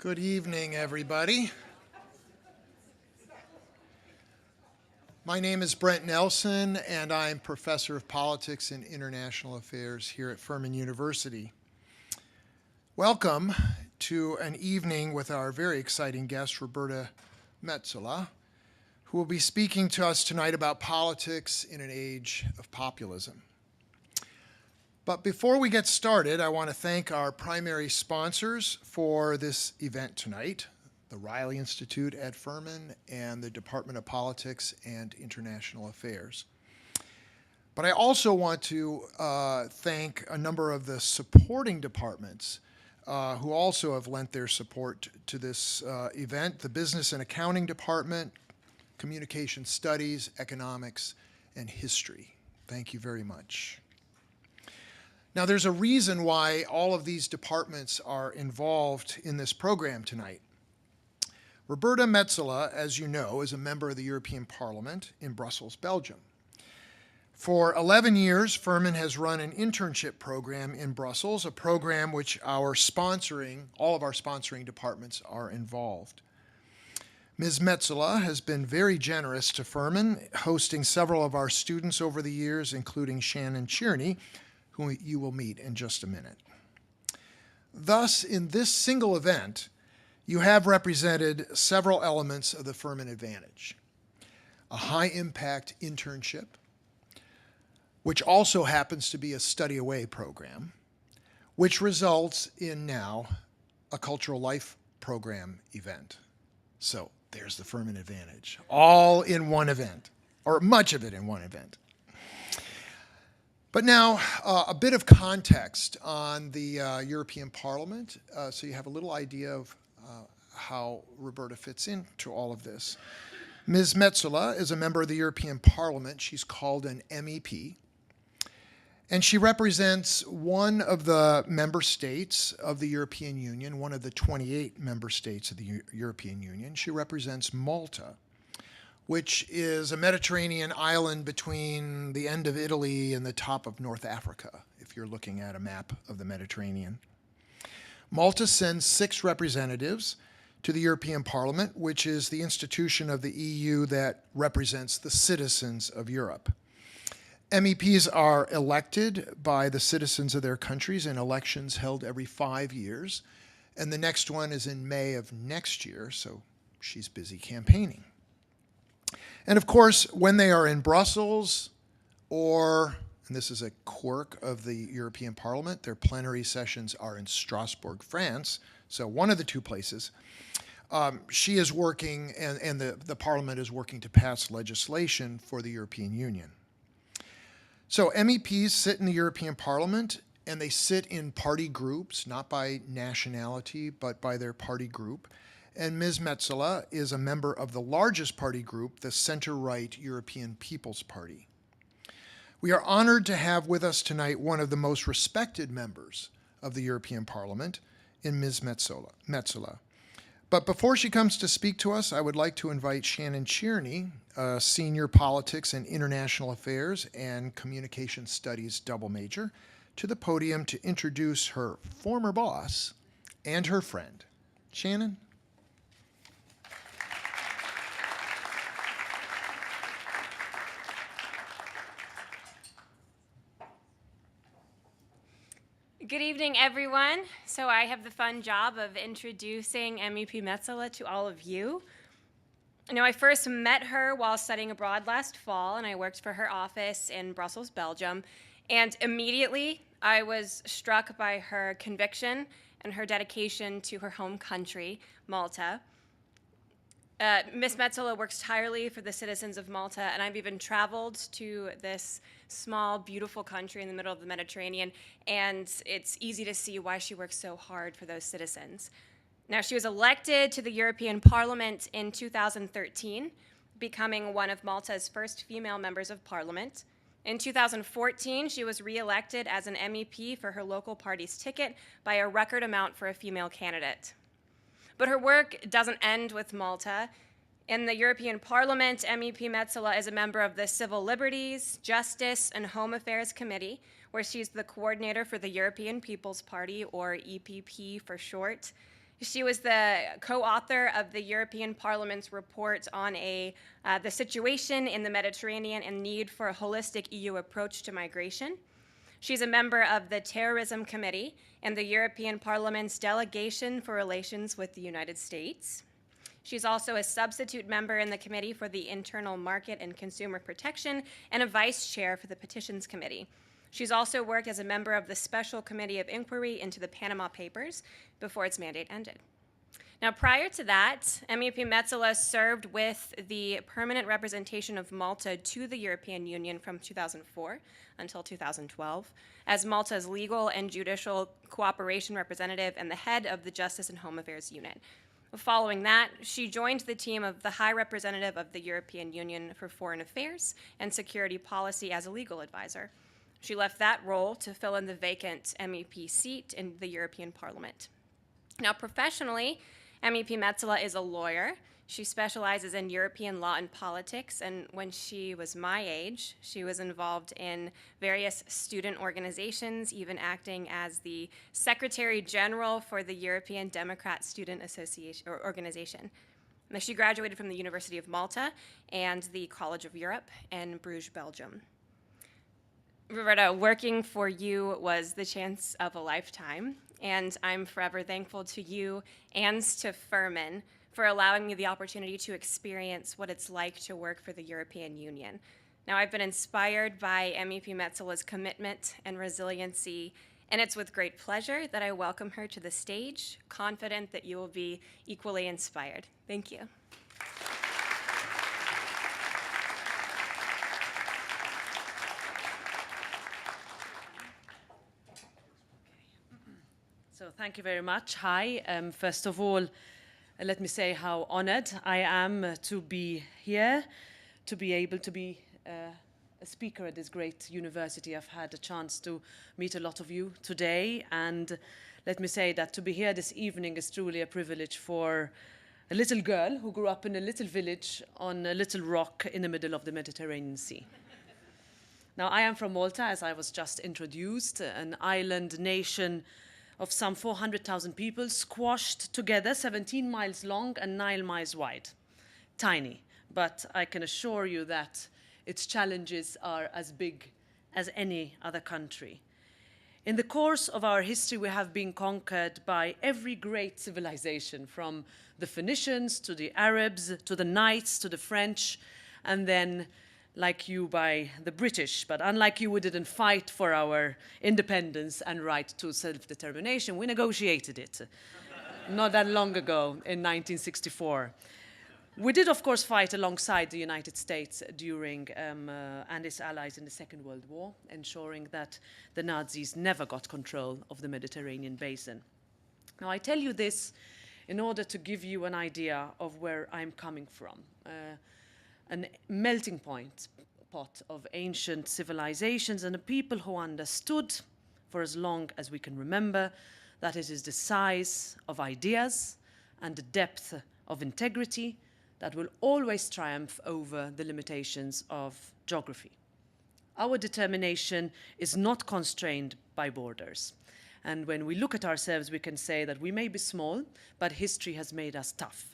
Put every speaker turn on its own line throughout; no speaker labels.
Good evening, everybody. My name is Brent Nelson, and I'm Professor of Politics and International Affairs here at Furman University. Welcome to an evening with our very exciting guest, Roberta Metsola, who will be speaking to us tonight about politics in an age of populism. But before we get started, I want to thank our primary sponsors for this event tonight, the Riley Institute at Furman and the Department of Politics and International Affairs. But I also want to thank a number of the supporting departments who also have lent their support to this event: the Business and Accounting Department, Communication Studies, Economics, and History. Thank you very much. Now, there's a reason why all of these departments are involved in this program tonight. Roberta Metsola, as you know, is a member of the European Parliament in Brussels, Belgium. For 11 years, Furman has run an internship program in Brussels, a program which all of our sponsoring departments are involved. Ms. Metsola has been very generous to Furman, hosting several of our students over the years, including Shannon Cherney, who you will meet in just a minute. Thus, in this single event, you have represented several elements of the Furman advantage: a high-impact internship, which also happens to be a study-away program, which results in now a cultural life program event. So there's the Furman advantage, all in one event, or much of it in one event. But now, a bit of context on the European Parliament, so you have a little idea of how Roberta fits into all of this. Ms. Metsola is a member of the European Parliament. She's called an MEP, and she represents one of the member states of the European Union, one of the 28 member states of the European Union. She represents Malta, which is a Mediterranean island between the end of Italy and the top of North Africa, if you're looking at a map of the Mediterranean. Malta sends 6 representatives to the European Parliament, which is the institution of the EU that represents the citizens of Europe. MEPs are elected by the citizens of their countries in elections held every 5 years, and the next one is in May of next year, so she's busy campaigning. And of course, when they are in Brussels, and this is a quirk of the European Parliament, their plenary sessions are in Strasbourg, France, so one of the two places, she is working, and the Parliament is working to pass legislation for the European Union. So MEPs sit in the European Parliament, and they sit in party groups, not by nationality, but by their party group. And Ms. Metsola is a member of the largest party group, the center-right European People's Party. We are honored to have with us tonight one of the most respected members of the European Parliament in Ms. Metsola. But before she comes to speak to us, I would like to invite Shannon Cherney, a senior politics and international affairs and communication studies double major, to the podium to introduce her former boss and her friend. Shannon?
Good evening, everyone. So I have the fun job of introducing MEP Metsola to all of you. Now, I first met her while studying abroad last fall, and I worked for her office in Brussels, Belgium. And immediately, I was struck by her conviction and her dedication to her home country, Malta. Ms. Metsola works tirelessly for the citizens of Malta, and I've even traveled to this small, beautiful country in the middle of the Mediterranean, and it's easy to see why she works so hard for those citizens. Now, she was elected to the European Parliament in 2013, becoming one of Malta's first female members of Parliament. In 2014, she was re-elected as an MEP for her local party's ticket by a record amount for a female candidate. But her work doesn't end with Malta. In the European Parliament, MEP Metsola is a member of the Civil Liberties, Justice, and Home Affairs Committee, where she's the coordinator for the European People's Party, or EPP for short. She was the co-author of the European Parliament's report on the situation in the Mediterranean and need for a holistic EU approach to migration. She's a member of the Terrorism Committee and the European Parliament's Delegation for Relations with the United States. She's also a substitute member in the Committee for the Internal Market and Consumer Protection and a vice chair for the Petitions Committee. She's also worked as a member of the Special Committee of Inquiry into the Panama Papers before its mandate ended. Now, prior to that, MEP Metsola served with the permanent representation of Malta to the European Union from 2004 until 2012 as Malta's legal and judicial cooperation representative and the head of the Justice and Home Affairs Unit. Following that, she joined the team of the High Representative of the European Union for Foreign Affairs and Security Policy as a legal advisor. She left that role to fill in the vacant MEP seat in the European Parliament. Now, professionally, MEP Metsola is a lawyer. She specializes in European law and politics, and when she was my age, she was involved in various student organizations, even acting as the Secretary General for the European Democrat Student Association or Organization. Now, she graduated from the University of Malta and the College of Europe in Bruges, Belgium. Roberta, working for you was the chance of a lifetime, and I'm forever thankful to you and to Furman for allowing me the opportunity to experience what it's like to work for the European Union. Now, I've been inspired by MEP Metsola's commitment and resiliency, and it's with great pleasure that I welcome her to the stage, confident that you will be equally inspired. Thank you.
So thank you very much. Hi. First of all, let me say how honored I am to be here, to be able to be a speaker at this great university. I've had a chance to meet a lot of you today, and let me say that to be here this evening is truly a privilege for a little girl who grew up in a little village on a little rock in the middle of the Mediterranean Sea. Now, I am from Malta, as I was just introduced, an island nation of some 400,000 people squashed together, 17 miles long and 9 miles wide. Tiny, but I can assure you that its challenges are as big as any other country. In the course of our history, we have been conquered by every great civilization, from the Phoenicians to the Arabs, to the Knights, to the French, and then like you by the British, but unlike you, we didn't fight for our independence and right to self-determination. We negotiated it not that long ago in 1964. We did, of course, fight alongside the United States during and its allies in the Second World War, ensuring that the Nazis never got control of the Mediterranean basin. Now, I tell you this in order to give you an idea of where I'm coming from. A melting pot of ancient civilizations and a people who understood, for as long as we can remember, that it is the size of ideas and the depth of integrity that will always triumph over the limitations of geography. Our determination is not constrained by borders. And when we look at ourselves, we can say that we may be small, but history has made us tough.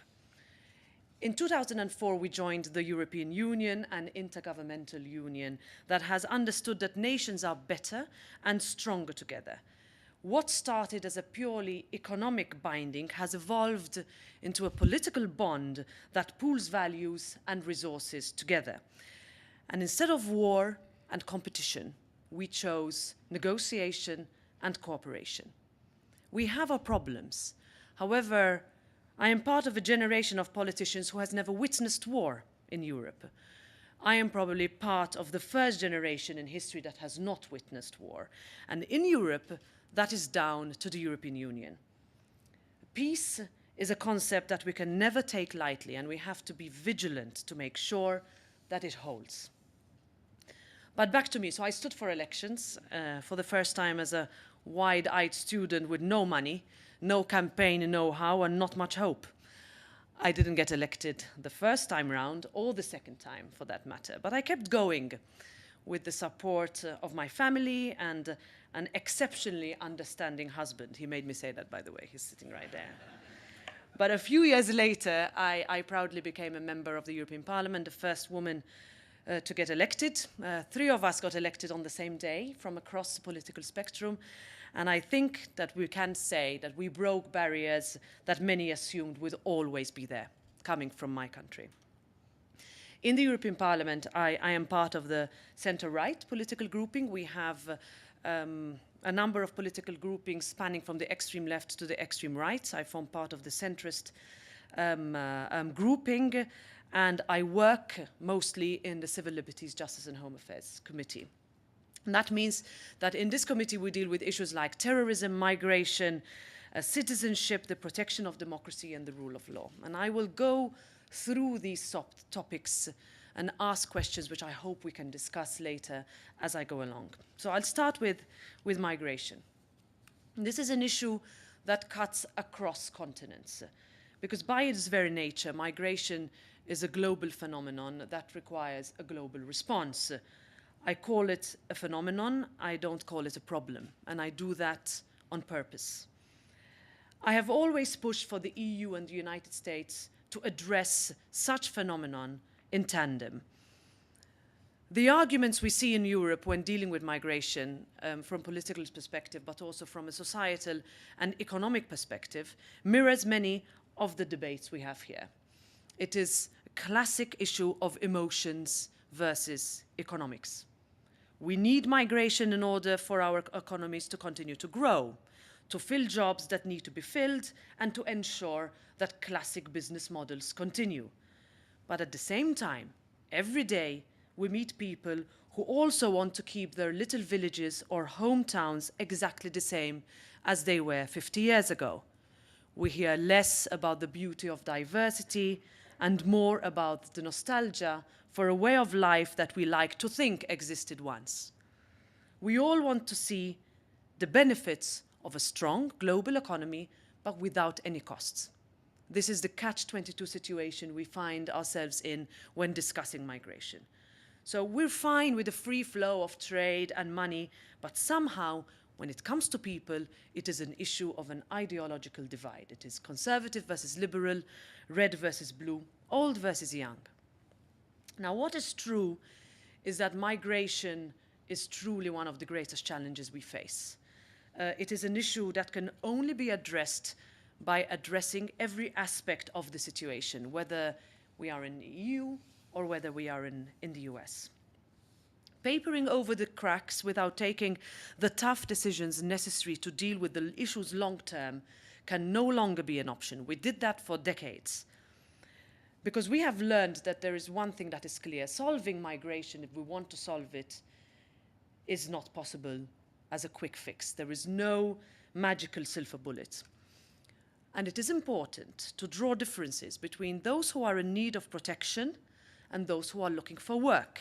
In 2004, we joined the European Union, an intergovernmental union that has understood that nations are better and stronger together. What started as a purely economic binding has evolved into a political bond that pools values and resources together. And instead of war and competition, we chose negotiation and cooperation. We have our problems. However, I am part of a generation of politicians who has never witnessed war in Europe. I am probably part of the first generation in history that has not witnessed war. And in Europe, that is down to the European Union. Peace is a concept that we can never take lightly, and we have to be vigilant to make sure that it holds. But back to me. So I stood for elections for the first time as a wide-eyed student with no money, no campaign know-how, and not much hope. I didn't get elected the first time round, or the second time for that matter, but I kept going with the support of my family and an exceptionally understanding husband. He made me say that, by the way. He's sitting right there. But a few years later, I proudly became a member of the European Parliament, the first woman to get elected. 3 of us got elected on the same day from across the political spectrum. And I think that we can say that we broke barriers that many assumed would always be there, coming from my country. In the European Parliament, I am part of the centre-right political grouping. We have a number of political groupings spanning from the extreme left to the extreme right. I form part of the centrist grouping, and I work mostly in the Civil Liberties, Justice and Home Affairs Committee. And that means that in this committee we deal with issues like terrorism, migration, citizenship, the protection of democracy and the rule of law. And I will go through these topics and ask questions which I hope we can discuss later as I go along. So I'll start with migration. This is an issue that cuts across continents, because by its very nature, migration is a global phenomenon that requires a global response. I call it a phenomenon, I don't call it a problem, and I do that on purpose. I have always pushed for the EU and the United States to address such phenomenon in tandem. The arguments we see in Europe when dealing with migration from political perspective, but also from a societal and economic perspective, mirrors many of the debates we have here. It is a classic issue of emotions versus economics. We need migration in order for our economies to continue to grow, to fill jobs that need to be filled, and to ensure that classic business models continue. But at the same time, every day we meet people who also want to keep their little villages or hometowns exactly the same as they were 50 years ago. We hear less about the beauty of diversity and more about the nostalgia for a way of life that we like to think existed once. We all want to see the benefits of a strong global economy, but without any costs. This is the catch-22 situation we find ourselves in when discussing migration. So we're fine with the free flow of trade and money, but somehow, when it comes to people, it is an issue of an ideological divide. It is conservative versus liberal, red versus blue, old versus young. Now, what is true is that migration is truly one of the greatest challenges we face. It is an issue that can only be addressed by addressing every aspect of the situation, whether we are in the EU or whether we are in the US. Papering over the cracks without taking the tough decisions necessary to deal with the issues long term can no longer be an option. We did that for decades. Because we have learned that there is one thing that is clear. Solving migration, if we want to solve it, is not possible as a quick fix. There is no magical silver bullet. And it is important to draw differences between those who are in need of protection and those who are looking for work.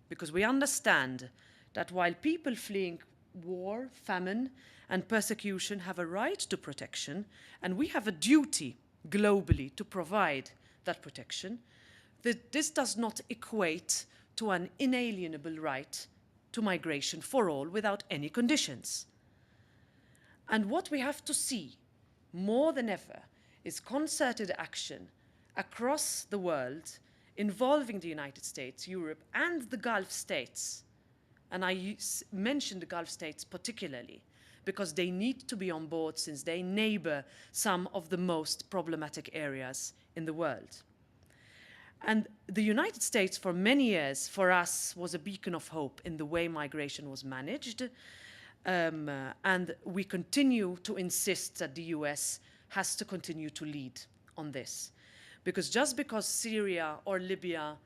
Because we understand that while people fleeing war, famine, and persecution have a right to protection, and we have a duty globally to provide that protection, that this does not equate to an inalienable right to migration for all without any conditions. And what we have to see more than ever is concerted action across the world involving the United States, Europe, and the Gulf states. And I mention the Gulf states particularly because they need to be on board since they neighbor some of the most problematic areas in the world. And the United States, for many years, for us, was a beacon of hope in the way migration was managed. And we continue to insist that the US has to continue to lead on this. Because just because Syria or Libya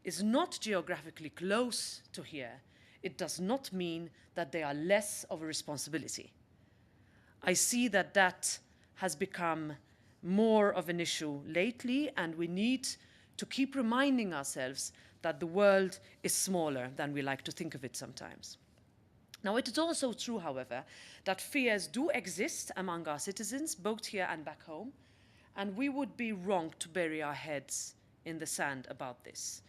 is not geographically close to here, it does not mean that they are less of a responsibility. I see that that has become more of an issue lately, and we need to keep reminding ourselves that the world is smaller than we like to think of it sometimes. Now, it is also true, however, that fears do exist among our citizens, both here and back home, and we would be wrong to bury our heads in the sand about this.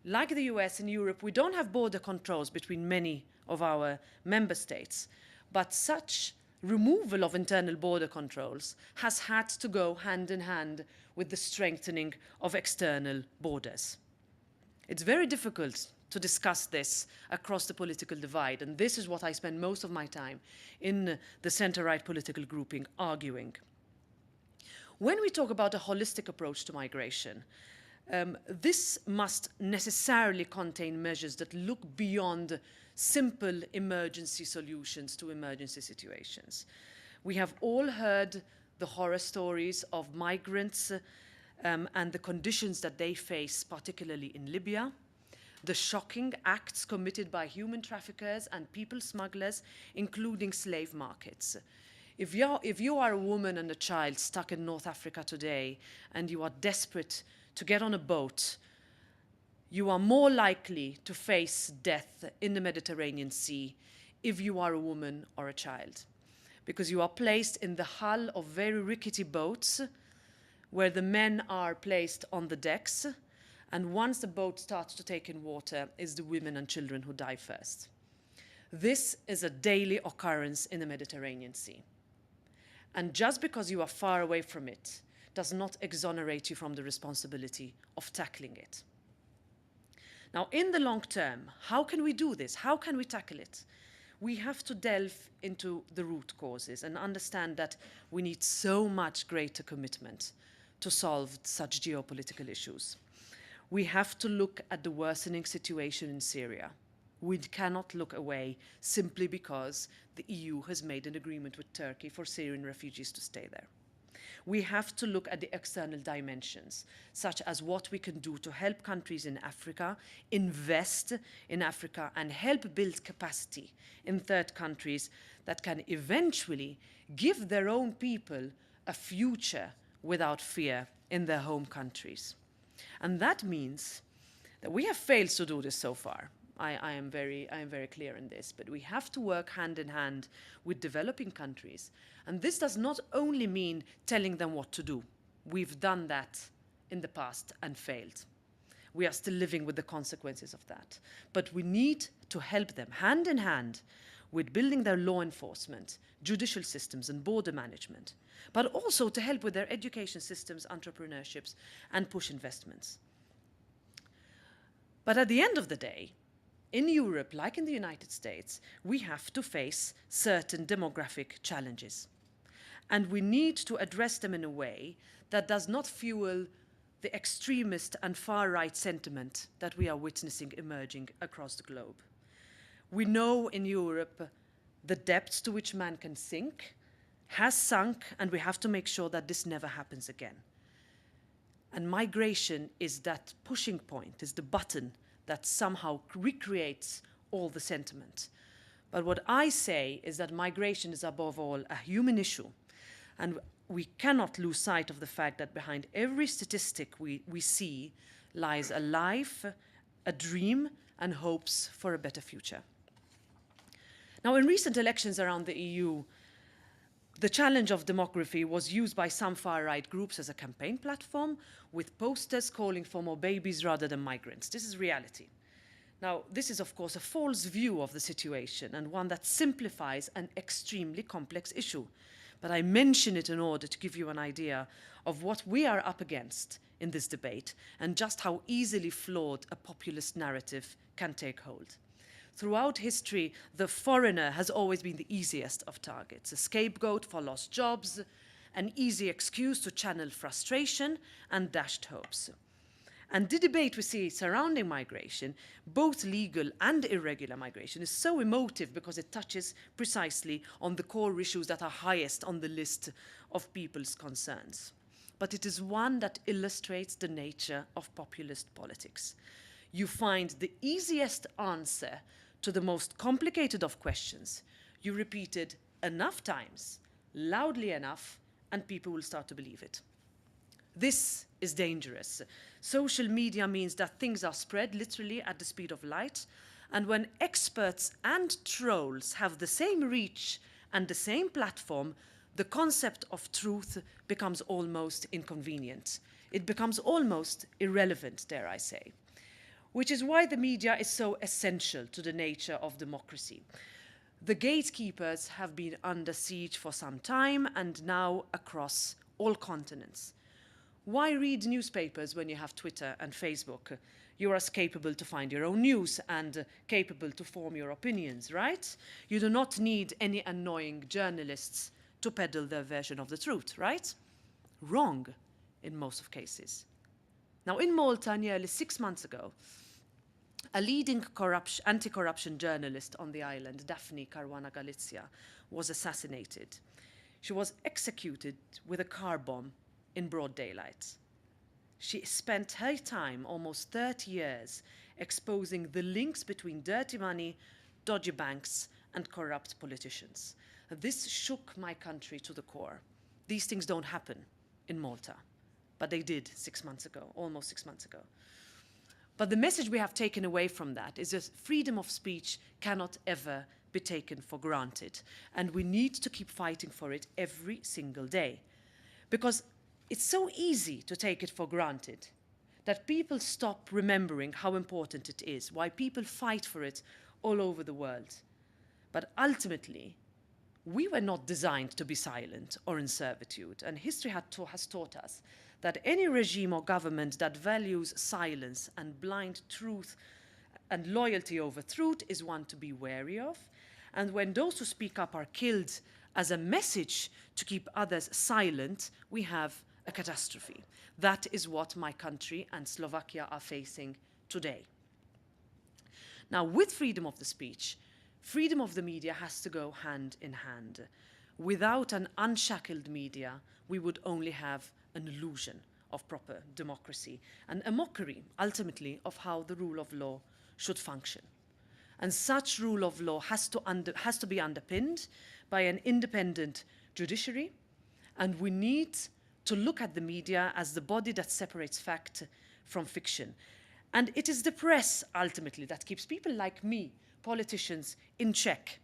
Like the US and Europe, we don't have border controls between many of our member states, but such removal of internal border controls has had to go hand in hand with the strengthening of external borders. It's very difficult to discuss this across the political divide, and this is what I spend most of my time in the center-right political grouping arguing. When we talk about a holistic approach to migration, this must necessarily contain measures that look beyond simple emergency solutions to emergency situations. We have all heard the horror stories of migrants and the conditions that they face, particularly in Libya, the shocking acts committed by human traffickers and people smugglers, including slave markets. If you are a woman and a child stuck in North Africa today and you are desperate to get on a boat, you are more likely to face death in the Mediterranean Sea if you are a woman or a child, because you are placed in the hull of very rickety boats where the men are placed on the decks, and once the boat starts to take in water, it's the women and children who die first. This is a daily occurrence in the Mediterranean Sea. And just because you are far away from it does not exonerate you from the responsibility of tackling it. Now, in the long term, how can we do this? How can we tackle it? We have to delve into the root causes and understand that we need so much greater commitment to solve such geopolitical issues. We have to look at the worsening situation in Syria. We cannot look away simply because the EU has made an agreement with Turkey for Syrian refugees to stay there. We have to look at the external dimensions, such as what we can do to help countries in Africa, invest in Africa, and help build capacity in third countries that can eventually give their own people a future without fear in their home countries. And that means that we have failed to do this so far. I am very clear in this, but we have to work hand in hand with developing countries. And this does not only mean telling them what to do. We've done that in the past and failed. We are still living with the consequences of that. But we need to help them hand in hand with building their law enforcement, judicial systems, and border management, but also to help with their education systems, entrepreneurships, and push investments. But at the end of the day, in Europe, like in the United States, we have to face certain demographic challenges. And we need to address them in a way that does not fuel the extremist and far-right sentiment that we are witnessing emerging across the globe. We know in Europe the depths to which man can sink, has sunk, and we have to make sure that this never happens again. And migration is that pushing point, is the button that somehow recreates all the sentiment. But what I say is that migration is above all a human issue. And we cannot lose sight of the fact that behind every statistic we see lies a life, a dream, and hopes for a better future. Now, in recent elections around the EU, the challenge of demography was used by some far-right groups as a campaign platform, with posters calling for more babies rather than migrants. This is reality. Now, this is, of course, a false view of the situation and one that simplifies an extremely complex issue. But I mention it in order to give you an idea of what we are up against in this debate and just how easily flawed a populist narrative can take hold. Throughout history, the foreigner has always been the easiest of targets, a scapegoat for lost jobs, an easy excuse to channel frustration and dashed hopes. And the debate we see surrounding migration, both legal and irregular migration, is so emotive because it touches precisely on the core issues that are highest on the list of people's concerns. But it is one that illustrates the nature of populist politics. You find the easiest answer to the most complicated of questions. You repeat it enough times, loudly enough, and people will start to believe it. This is dangerous. Social media means that things are spread literally at the speed of light, and when experts and trolls have the same reach and the same platform, the concept of truth becomes almost inconvenient. It becomes almost irrelevant, dare I say. Which is why the media is so essential to the nature of democracy. The gatekeepers have been under siege for some time and now across all continents. Why read newspapers when you have Twitter and Facebook? You are as capable to find your own news and capable to form your opinions, right? You do not need any annoying journalists to peddle their version of the truth, right? Wrong in most of cases. Now, in Malta, nearly 6 months ago, a leading anti-corruption journalist on the island, Daphne Caruana Galizia, was assassinated. She was executed with a car bomb in broad daylight. She spent her time, almost 30 years, exposing the links between dirty money, dodgy banks, and corrupt politicians. This shook my country to the core. These things don't happen in Malta, but they did 6 months ago, almost 6 months ago. But the message we have taken away from that is that freedom of speech cannot ever be taken for granted, and we need to keep fighting for it every single day. Because it's so easy to take it for granted that people stop remembering how important it is, why people fight for it all over the world. But ultimately, we were not designed to be silent or in servitude, and history has taught us that any regime or government that values silence and blind truth and loyalty over truth is one to be wary of. And when those who speak up are killed as a message to keep others silent, we have a catastrophe. That is what my country and Slovakia are facing today. Now, with freedom of the speech, freedom of the media has to go hand in hand. Without an unshackled media, we would only have an illusion of proper democracy and a mockery, ultimately, of how the rule of law should function. And such rule of law has to be underpinned by an independent judiciary, and we need to look at the media as the body that separates fact from fiction. And it is the press, ultimately, that keeps people like me, politicians, in check.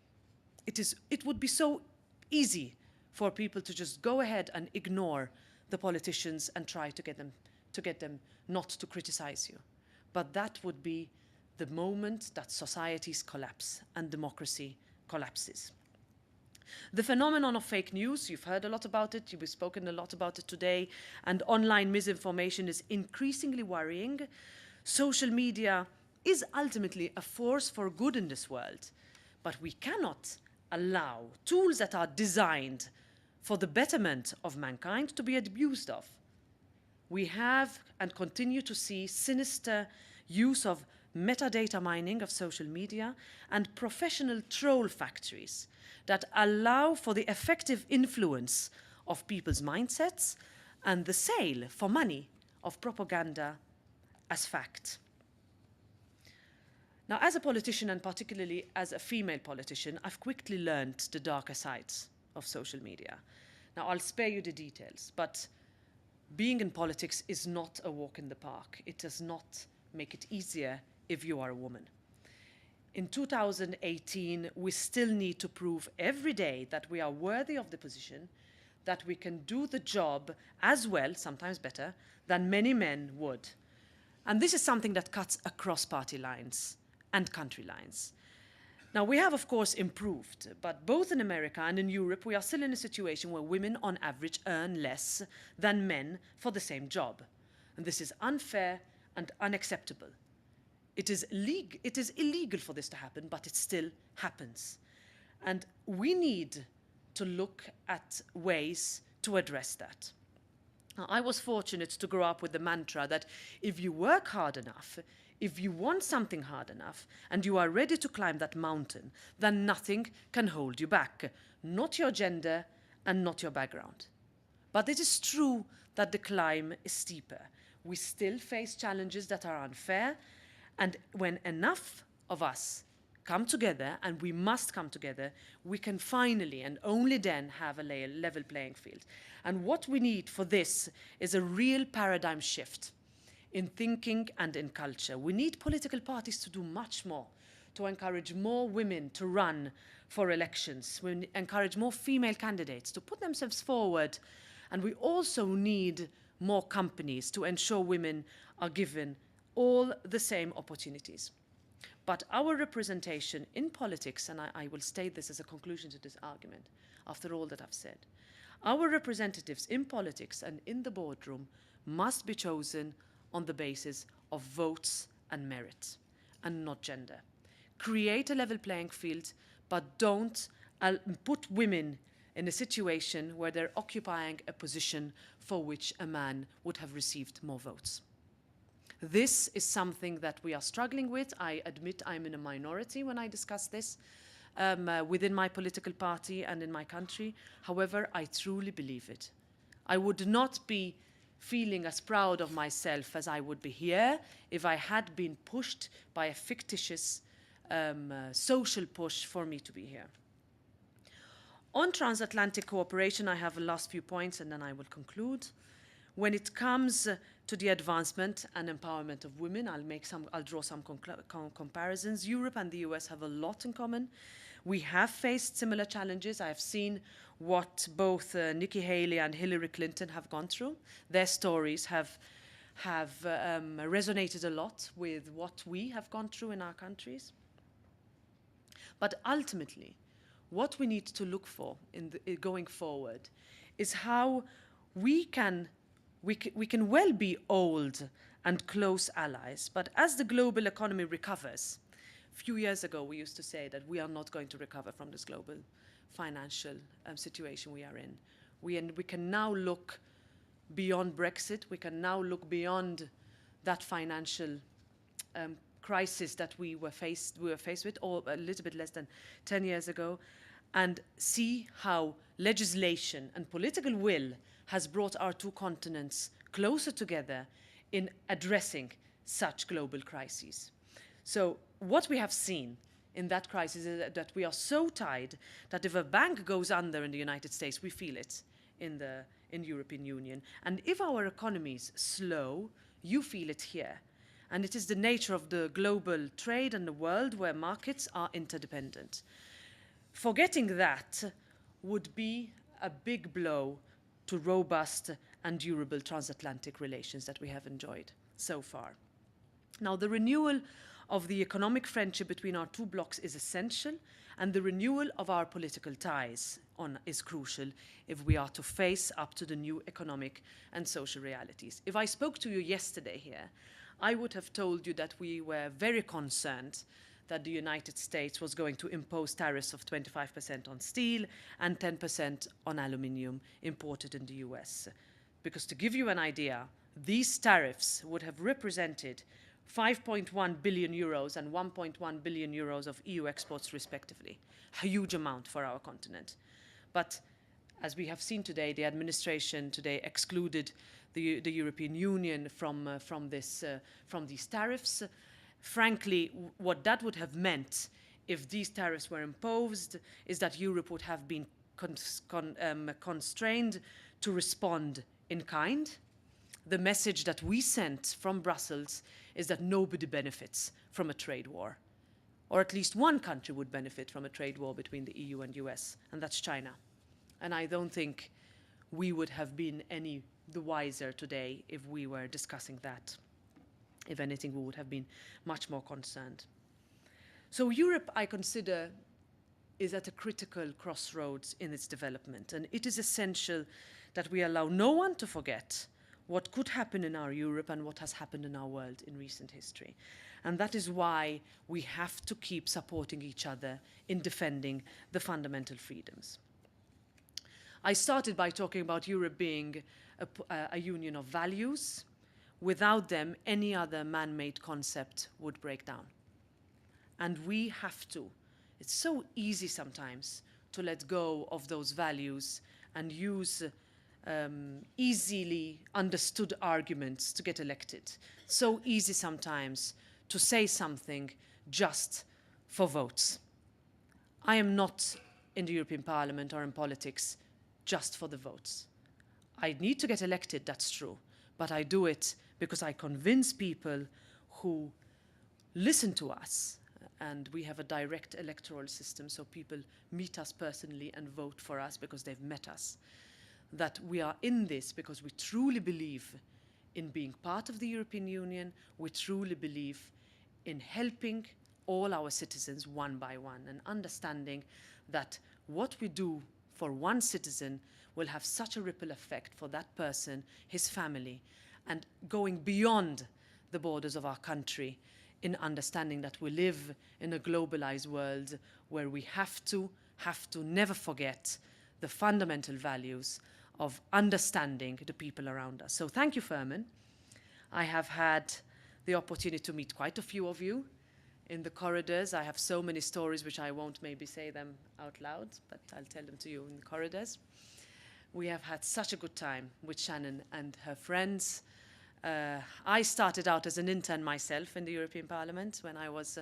It would be so easy for people to just go ahead and ignore the politicians and try to get them not to criticize you. But that would be the moment that societies collapse and democracy collapses. The phenomenon of fake news, you've heard a lot about it, you've spoken a lot about it today, and online misinformation is increasingly worrying. Social media is ultimately a force for good in this world, but we cannot allow tools that are designed for the betterment of mankind to be abused of. We have and continue to see sinister use of metadata mining of social media and professional troll factories that allow for the effective influence of people's mindsets and the sale for money of propaganda as fact. Now, as a politician, and particularly as a female politician, I've quickly learned the darker sides of social media. Now, I'll spare you the details, but being in politics is not a walk in the park. It does not make it easier if you are a woman. In 2018, we still need to prove every day that we are worthy of the position, that we can do the job as well, sometimes better, than many men would. And this is something that cuts across party lines and country lines. Now, we have, of course, improved, but both in America and in Europe, we are still in a situation where women, on average, earn less than men for the same job. And this is unfair and unacceptable. It is illegal for this to happen, but it still happens. And we need to look at ways to address that. Now, I was fortunate to grow up with the mantra that if you work hard enough, if you want something hard enough, and you are ready to climb that mountain, then nothing can hold you back, not your gender and not your background. But it is true that the climb is steeper. We still face challenges that are unfair, and when enough of us come together, and we must come together, we can finally and only then have a level playing field. And what we need for this is a real paradigm shift in thinking and in culture. We need political parties to do much more, to encourage more women to run for elections. We encourage more female candidates to put themselves forward. And we also need more companies to ensure women are given all the same opportunities. But our representation in politics, and I will state this as a conclusion to this argument, after all that I've said, our representatives in politics and in the boardroom must be chosen on the basis of votes and merit, and not gender. Create a level playing field, but don't put women in a situation where they're occupying a position for which a man would have received more votes. This is something that we are struggling with. I admit I'm in a minority when I discuss this within my political party and in my country. However, I truly believe it. I would not be feeling as proud of myself as I would be here if I had been pushed by a fictitious social push for me to be here. On transatlantic cooperation, I have the last few points and then I will conclude. When it comes to the advancement and empowerment of women, I'll draw some comparisons. Europe and the US have a lot in common. We have faced similar challenges. I have seen what both Nikki Haley and Hillary Clinton have gone through. Their stories have resonated a lot with what we have gone through in our countries. But ultimately, what we need to look for going forward is how we can well be old and close allies, but as the global economy recovers, a few years ago we used to say that we are not going to recover from this global financial situation we are in. We can now look beyond Brexit, we can now look beyond that financial crisis that we were faced with, or a little bit less than 10 years ago, and see how legislation and political will has brought our two continents closer together in addressing such global crises. So what we have seen in that crisis is that we are so tied that if a bank goes under in the United States, we feel it in the European Union. And if our economies slow, you feel it here. And it is the nature of the global trade and the world where markets are interdependent. Forgetting that would be a big blow to robust and durable transatlantic relations that we have enjoyed so far. Now, the renewal of the economic friendship between our two blocs is essential, and the renewal of our political ties is crucial if we are to face up to the new economic and social realities. If I spoke to you yesterday here, I would have told you that we were very concerned that the United States was going to impose tariffs of 25% on steel and 10% on aluminium imported in the US. Because to give you an idea, these tariffs would have represented 5.1 billion euros and 1.1 billion euros of EU exports respectively. A huge amount for our continent. But as we have seen today, the administration today excluded the European Union from these tariffs. Frankly, what that would have meant if these tariffs were imposed is that Europe would have been constrained to respond in kind. The message that we sent from Brussels is that nobody benefits from a trade war, or at least one country would benefit from a trade war between the EU and US, and that's China. And I don't think we would have been any the wiser today if we were discussing that. If anything, we would have been much more concerned. So Europe, I consider, is at a critical crossroads in its development, and it is essential that we allow no one to forget what could happen in our Europe and what has happened in our world in recent history. And that is why we have to keep supporting each other in defending the fundamental freedoms. I started by talking about Europe being a union of values. Without them, any other man-made concept would break down. And we have to. It's so easy sometimes to let go of those values and use easily understood arguments to get elected. So easy sometimes to say something just for votes. I am not in the European Parliament or in politics just for the votes. I need to get elected, that's true, but I do it because I convince people who listen to us, and we have a direct electoral system, so people meet us personally and vote for us because they've met us, that we are in this because we truly believe in being part of the European Union, we truly believe in helping all our citizens one by one, and understanding that what we do for one citizen will have such a ripple effect for that person, his family, and going beyond the borders of our country, in understanding that we live in a globalized world where we have to never forget the fundamental values of understanding the people around us. So thank you, Furman. I have had the opportunity to meet quite a few of you in the corridors. I have so many stories which I won't maybe say them out loud, but I'll tell them to you in the corridors. We have had such a good time with Shannon and her friends. I started out as an intern myself in the European Parliament when I was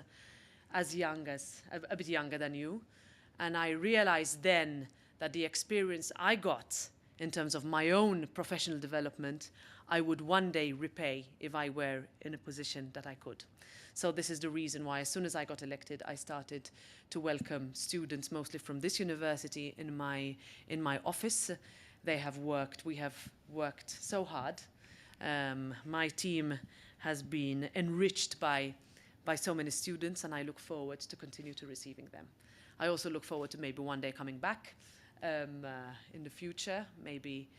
a bit younger than you. And I realized then that the experience I got in terms of my own professional development, I would one day repay if I were in a position that I could. So this is the reason why, as soon as I got elected, I started to welcome students, mostly from this university, in my office. We have worked so hard. My team has been enriched by so many students, and I look forward to continue to receiving them. I also look forward to maybe one day coming back in the future, maybe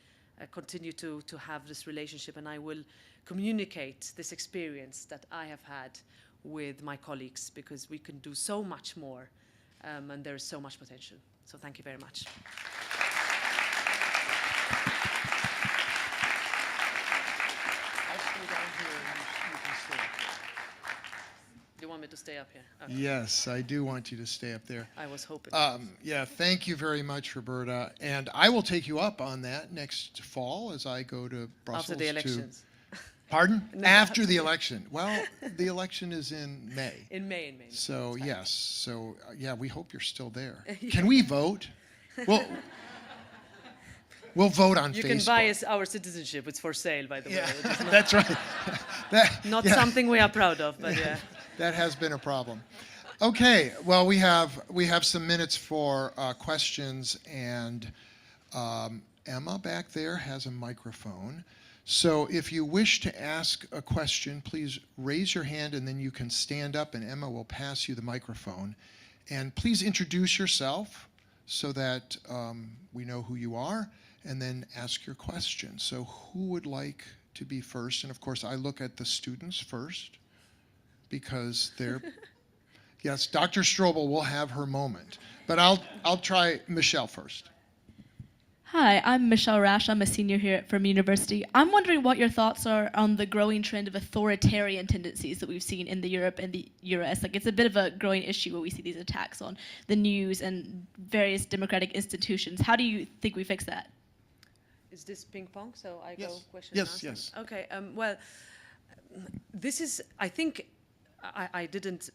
continue to have this relationship, and I will communicate this experience that I have had with my colleagues, because we can do so much more, and there is so much potential. So thank you very much. You want me to stay up here? Okay.
Yes, I do want you to stay up there.
I was hoping.
Yeah, thank you very much, Roberta. And I will take you up on that next fall as I go to Brussels.
After the elections.
Pardon?
No,
After the election. Well, the election is in May.
In May.
So, yes. So, yeah, we hope you're still there. Can we vote? Well, we'll vote on Facebook.
You can buy our citizenship. It's for sale, by the way.
That's right.
Not something we are proud of, but yeah.
That has been a problem. Okay, well, we have some minutes for questions, and Emma back there has a microphone. So if you wish to ask a question, please raise your hand, and then you can stand up, and Emma will pass you the microphone. And please introduce yourself so that we know who you are, and then ask your question. So who would like to be first? And of course, I look at the students first, because they're, yes, Dr. Strobel will have her moment. But I'll try Michelle first.
Hi, I'm Michelle Rash. I'm a senior here at Furman University. I'm wondering what your thoughts are on the growing trend of authoritarian tendencies that we've seen in Europe and the US. Like, it's a bit of a growing issue where we see these attacks on the news and various democratic institutions. How do you think we fix that?
Is this ping pong? So I
Yes.
go question
Yes,
and answer?
yes.
Okay, well, this is, I think, I didn't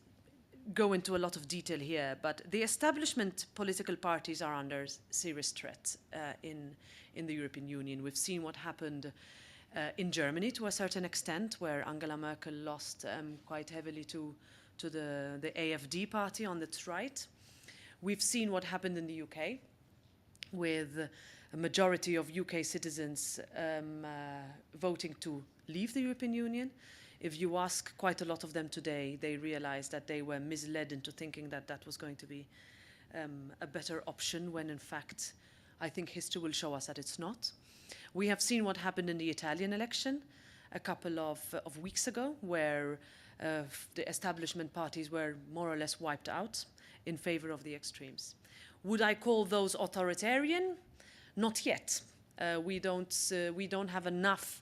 go into a lot of detail here, but the establishment political parties are under serious threat in the European Union. We've seen what happened in Germany to a certain extent, where Angela Merkel lost quite heavily to the AfD party on the right. We've seen what happened in the UK, with a majority of UK citizens voting to leave the European Union. If you ask quite a lot of them today, they realize that they were misled into thinking that that was going to be a better option, when in fact, I think history will show us that it's not. We have seen what happened in the Italian election a couple of weeks ago, where the establishment parties were more or less wiped out in favor of the extremes. Would I call those authoritarian? Not yet. We don't have enough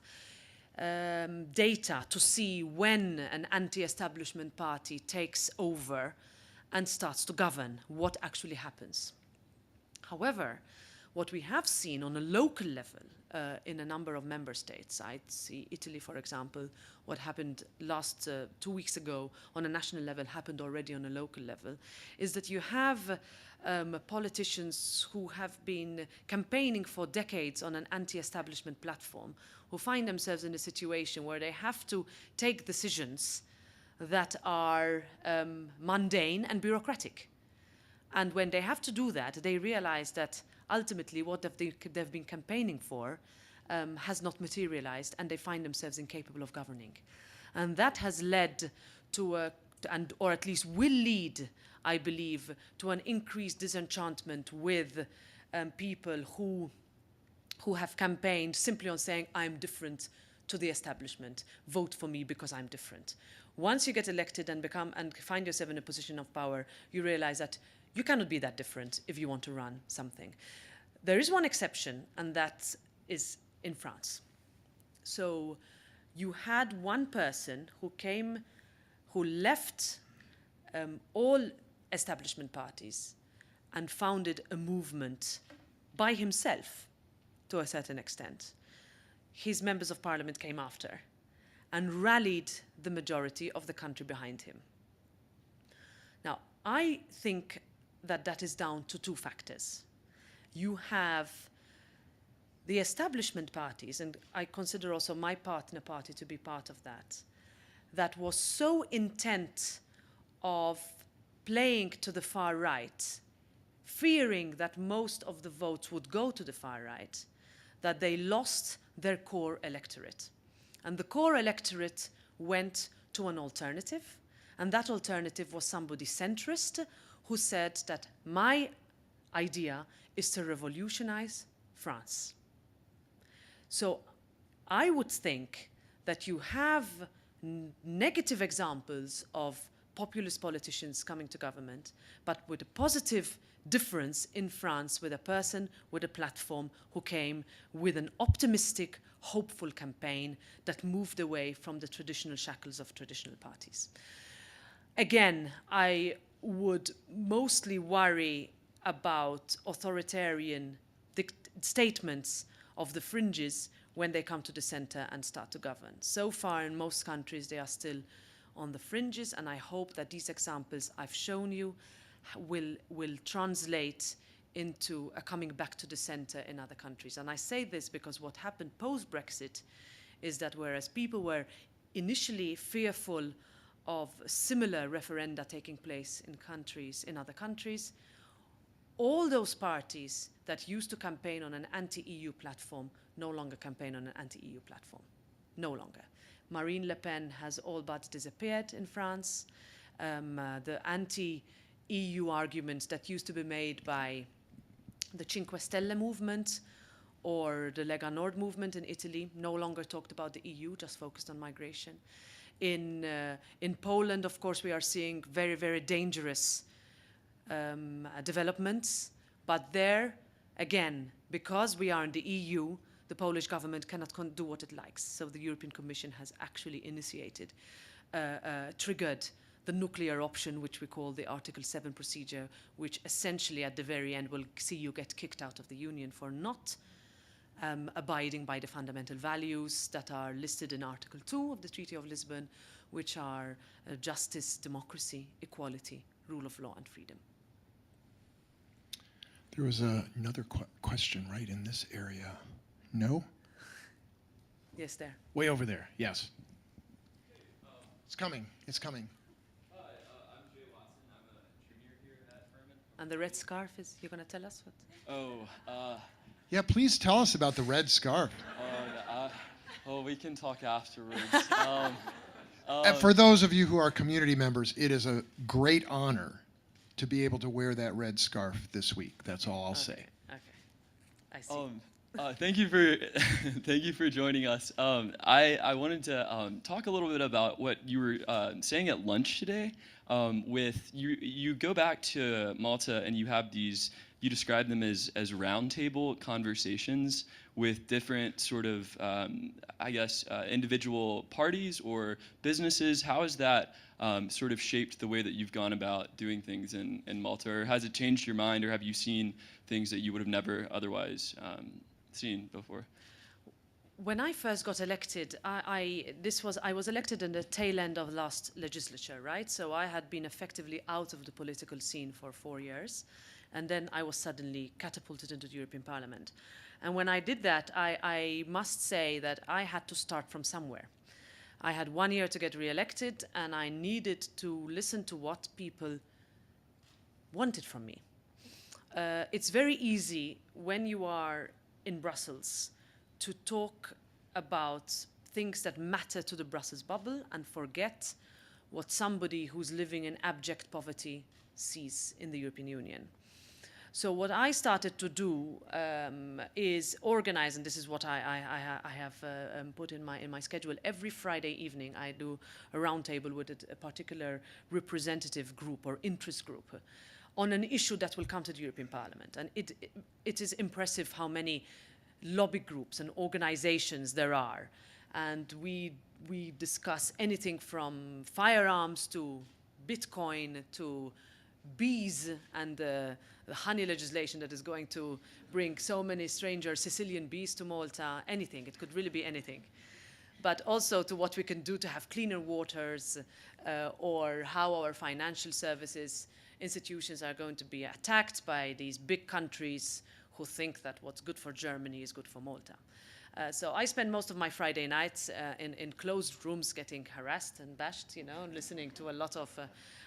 data to see when an anti-establishment party takes over and starts to govern, what actually happens. However, what we have seen on a local level in a number of member states, I'd see Italy, for example, what happened last 2 weeks ago on a national level happened already on a local level, is that you have politicians who have been campaigning for decades on an anti-establishment platform, who find themselves in a situation where they have to take decisions that are mundane and bureaucratic. And when they have to do that, they realize that ultimately what they've been campaigning for has not materialized, and they find themselves incapable of governing. And that has led to a or at least will lead, I believe, to an increased disenchantment with people who have campaigned simply on saying, I'm different to the establishment, vote for me because I'm different. Once you get elected and find yourself in a position of power, you realize that you cannot be that different if you want to run something. There is one exception, and that is in France. So you had one person who left all establishment parties and founded a movement by himself to a certain extent. His members of parliament came after and rallied the majority of the country behind him. Now, I think that that is down to two factors. You have the establishment parties, and I consider also my partner party to be part of that was so intent of playing to the far right, fearing that most of the votes would go to the far right, that they lost their core electorate. And the core electorate went to an alternative, and that alternative was somebody centrist who said that my idea is to revolutionize France. So I would think that you have negative examples of populist politicians coming to government, but with a positive difference in France with a person with a platform who came with an optimistic, hopeful campaign that moved away from the traditional shackles of traditional parties. Again, I would mostly worry about authoritarian statements of the fringes when they come to the center and start to govern. So far, in most countries, they are still on the fringes, and I hope that these examples I've shown you will translate into a coming back to the center in other countries. And I say this because what happened post-Brexit is that whereas people were initially fearful of similar referenda taking place in other countries, all those parties that used to campaign on an anti-EU platform no longer campaign on an anti-EU platform. No longer. Marine Le Pen has all but disappeared in France. The anti-EU arguments that used to be made by the Cinque Stelle movement or the Lega Nord movement in Italy no longer talked about the EU, just focused on migration. In Poland, of course, we are seeing very, very dangerous developments. But there, again, because we are in the EU, the Polish government cannot do what it likes. So the European Commission has actually initiated, triggered the nuclear option, which we call the Article 7 procedure, which essentially at the very end will see you get kicked out of the Union for not abiding by the fundamental values that are listed in Article 2 of the Treaty of Lisbon, which are justice, democracy, equality, rule of law, and freedom.
There was another question right in this area. No?
Yes, there.
Way over there, yes. It's coming, it's coming.
Hi, I'm Jay Watson. I'm a junior here at Furman.
And the red scarf is, you're going to tell us what?
Yeah, please tell us about the red scarf.
We can talk afterwards.
And for those of you who are community members, it is a great honor to be able to wear that red scarf this week. That's all I'll say.
Okay, I see.
Thank you for joining us. I wanted to talk a little bit about what you were saying at lunch today. With you go back to Malta and you have these. You describe them as roundtable conversations with different sort of, individual parties or businesses. How has that sort of shaped the way that you've gone about doing things in Malta? Or has it changed your mind, or have you seen things that you would have never otherwise seen before?
When I first got elected, I was elected in the tail end of last legislature, right? So I had been effectively out of the political scene for 4 years. And then I was suddenly catapulted into the European Parliament. And when I did that, I must say that I had to start from somewhere. I had 1 year to get re-elected, and I needed to listen to what people wanted from me. It's very easy when you are in Brussels to talk about things that matter to the Brussels bubble and forget what somebody who's living in abject poverty sees in the European Union. So what I started to do is organize, and this is what I have put in my schedule. Every Friday evening, I do a roundtable with a particular representative group or interest group on an issue that will come to the European Parliament. And it is impressive how many lobby groups and organizations there are. And we discuss anything from firearms to Bitcoin to bees and the honey legislation that is going to bring so many stranger Sicilian bees to Malta, anything. It could really be anything. But also to what we can do to have cleaner waters or how our financial services institutions are going to be attacked by these big countries who think that what's good for Germany is good for Malta. So I spend most of my Friday nights in closed rooms getting harassed and bashed, you know, and listening to a lot of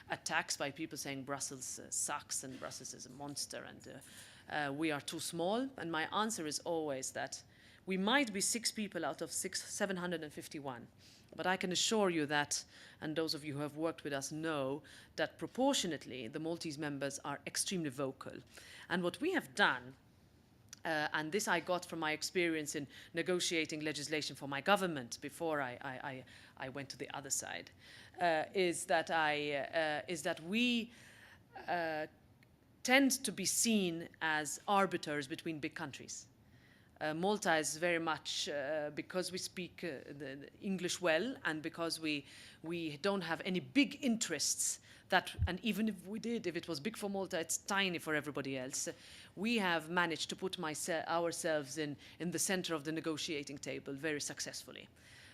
attacks by people saying Brussels sucks and Brussels is a monster and we are too small. And my answer is always that we might be 6 people out of 751, but I can assure you that, and those of you who have worked with us know, that proportionately the Maltese members are extremely vocal. And what we have done, and this I got from my experience in negotiating legislation for my government before I went to the other side, is that we tend to be seen as arbiters between big countries. Malta is very much, because we speak the English well and because we don't have any big interests that, and even if we did, if it was big for Malta, it's tiny for everybody else. We have managed to put ourselves in the center of the negotiating table very successfully.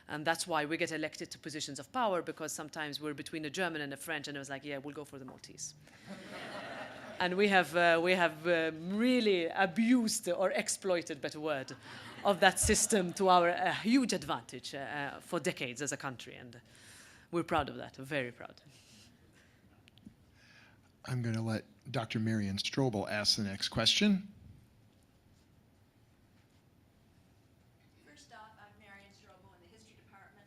And that's why we get elected to positions of power, because sometimes we're between a German and a French, and it was like, yeah, we'll go for the Maltese. And we have really abused or exploited, better word, of that system to our huge advantage for decades as a country. And we're proud of that, very proud.
I'm going to let Dr. Marion Strobel ask the next question.
First off, I'm Marion Strobel in the History Department,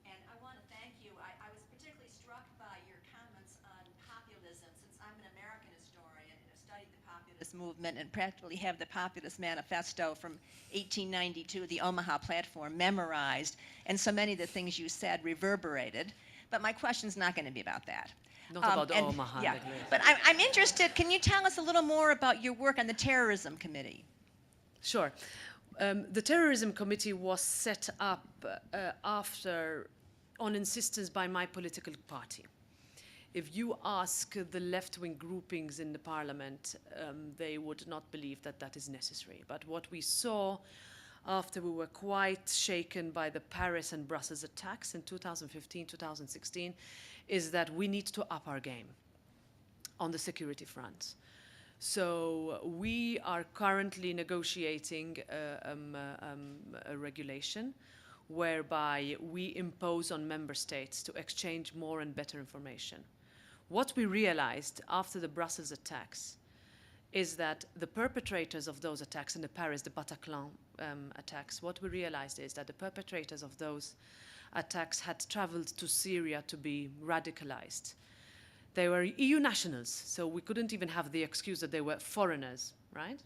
and I want to thank you. I was particularly struck by your comments on populism, since I'm an American historian and have studied the populist movement and practically have the Populist Manifesto from 1892, the Omaha Platform, memorized, and so many of the things you said reverberated. But my question's not going to be about that.
Not about Omaha.
Yeah, but I'm interested, can you tell us a little more about your work on the Terrorism Committee?
Sure. The Terrorism Committee was set up on insistence by my political party. If you ask the left-wing groupings in the parliament, they would not believe that that is necessary. But what we saw after we were quite shaken by the Paris and Brussels attacks in 2015, 2016, is that we need to up our game on the security front. So we are currently negotiating a regulation whereby we impose on member states to exchange more and better information. What we realized after the Brussels attacks is that the perpetrators of those attacks in the Paris, the Bataclan attacks, what we realized is that the perpetrators of those attacks had traveled to Syria to be radicalized. They were EU nationals, so we couldn't even have the excuse that they were foreigners, right?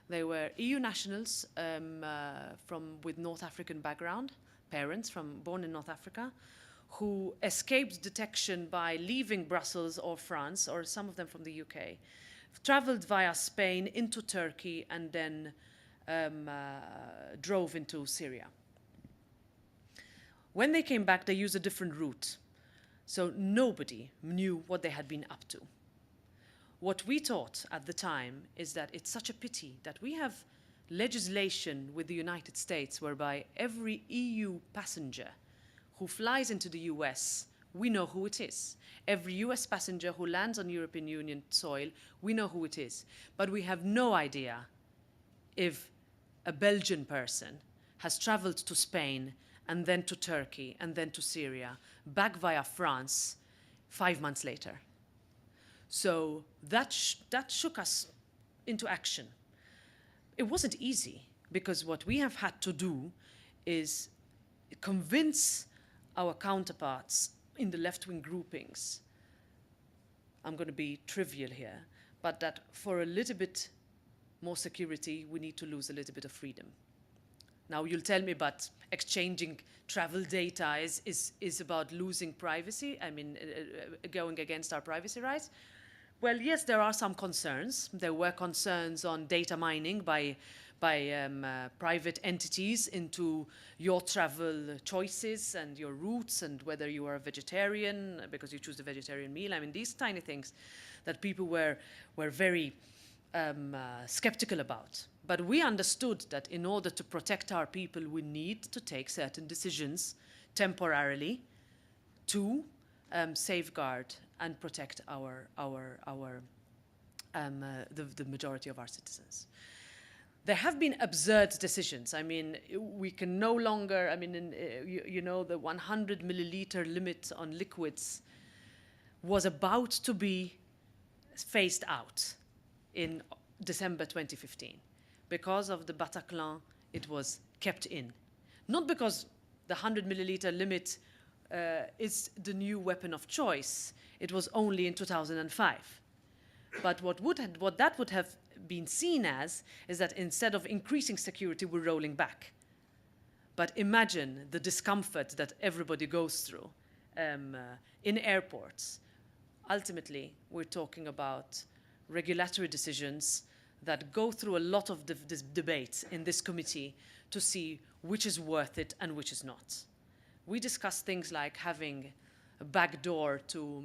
They were EU nationals with North African background, parents born in North Africa, who escaped detection by leaving Brussels or France, or some of them from the UK, traveled via Spain into Turkey, and then drove into Syria. When they came back, they used a different route. So nobody knew what they had been up to. What we thought at the time is that it's such a pity that we have legislation with the United States whereby every EU passenger who flies into the US, we know who it is. Every US passenger who lands on European Union soil, we know who it is. But we have no idea if a Belgian person has traveled to Spain and then to Turkey and then to Syria, back via France 5 months later. So that shook us into action. It wasn't easy, because what we have had to do is convince our counterparts in the left-wing groupings, I'm going to be trivial here, but that for a little bit more security, we need to lose a little bit of freedom. Now you'll tell me, but exchanging travel data is about losing privacy, I mean, going against our privacy rights. Well, yes, there are some concerns. There were concerns on data mining by private entities into your travel choices and your routes and whether you are a vegetarian because you choose the vegetarian meal. I mean, these tiny things that people were very skeptical about. But we understood that in order to protect our people, we need to take certain decisions temporarily to safeguard and protect the majority of our citizens. There have been absurd decisions. I mean, we can no longer, I mean, you know, the 100 milliliter limit on liquids was about to be phased out in December 2015. Because of the Bataclan, it was kept in. Not because the 100 milliliter limit is the new weapon of choice. It was only in 2005. But what that would have been seen as is that instead of increasing security, we're rolling back. But imagine the discomfort that everybody goes through in airports. Ultimately, we're talking about regulatory decisions that go through a lot of debates in this committee to see which is worth it and which is not. We discuss things like having a backdoor to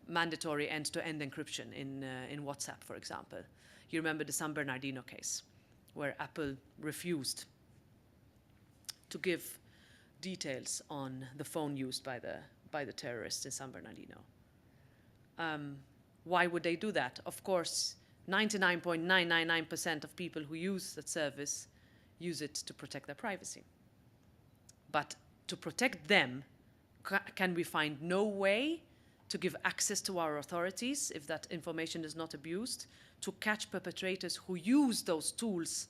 mandatory end-to-end encryption in WhatsApp, for example. You remember the San Bernardino case, where Apple refused to give details on the phone used by the terrorists in San Bernardino. Why would they do that? Of course, 99.999% of people who use that service use it to protect their privacy. But to protect them, can we find no way to give access to our authorities, if that information is not abused, to catch perpetrators who use those tools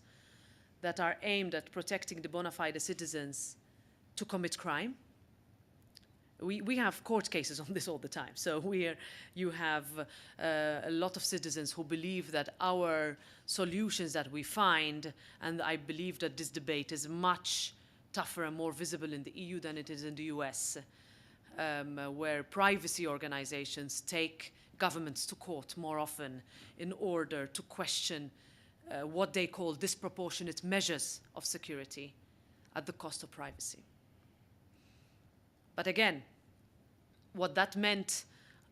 that are aimed at protecting the bona fide citizens to commit crime? We have court cases on this all the time. So you have a lot of citizens who believe that our solutions that we find, and I believe that this debate is much tougher and more visible in the EU than it is in the US, where privacy organizations take governments to court more often in order to question what they call disproportionate measures of security at the cost of privacy. But again, what that meant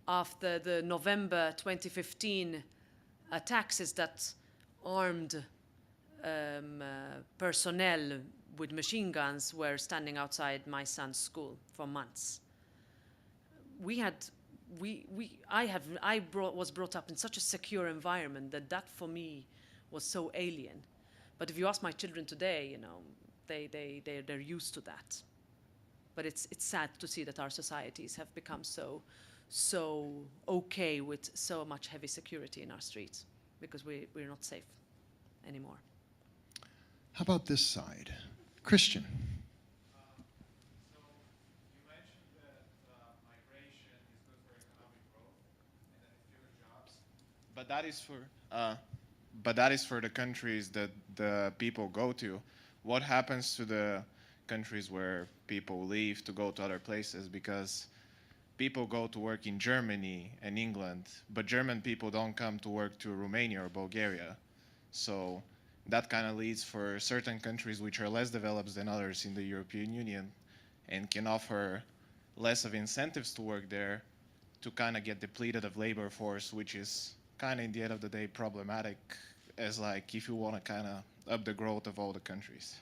after the November 2015 attacks is that armed personnel with machine guns were standing outside my son's school for months. I was brought up in such a secure environment that for me was so alien. But if you ask my children today, you know, they're used to that. But it's sad to see that our societies have become so okay with so much heavy security in our streets, because we're not safe anymore.
How about this side? Christian.
So you mentioned that migration is good for economic growth and that fewer jobs. But that is for the countries that the people go to. What happens to the countries where people leave to go to other places? Because people go to work in Germany and England, but German people don't come to work to Romania or Bulgaria. So that kind of leads for certain countries which are less developed than others in the European Union and can offer less of incentives to work there to kind of get depleted of labor force, which is kind of, in the end of the day, problematic as like if you want to kind of up the growth of all the countries.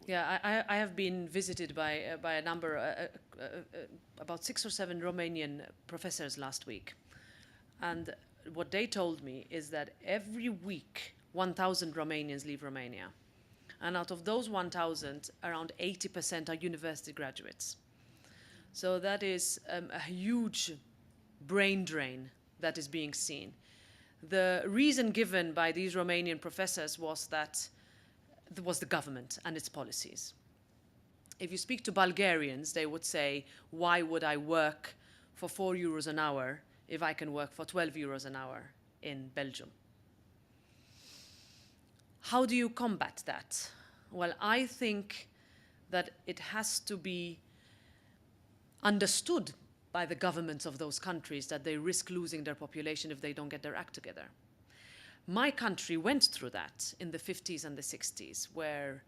Yeah, I have been visited by a number, about 6 or 7 Romanian professors last week. And what they told me is that every week, 1,000 Romanians leave Romania. And out of those 1,000, around 80% are university graduates. So that is a huge brain drain that is being seen. The reason given by these Romanian professors was that was the government and its policies. If you speak to Bulgarians, they would say, why would I work for 4 euros an hour if I can work for 12 euros an hour in Belgium? How do you combat that? Well, I think that it has to be understood by the governments of those countries that they risk losing their population if they don't get their act together. My country went through that in the 50s and the 60s, where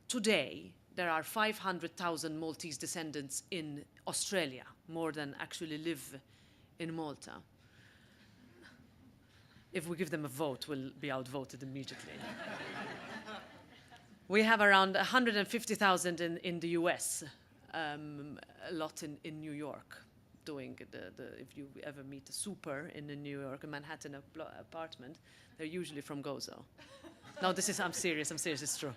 today there are 500,000 Maltese descendants in Australia, more than actually live in Malta. If we give them a vote, we'll be outvoted immediately. We have around 150,000 in the US, a lot in New York, doing if you ever meet a super in a New York, a Manhattan apartment, they're usually from Gozo. No, I'm serious, it's true.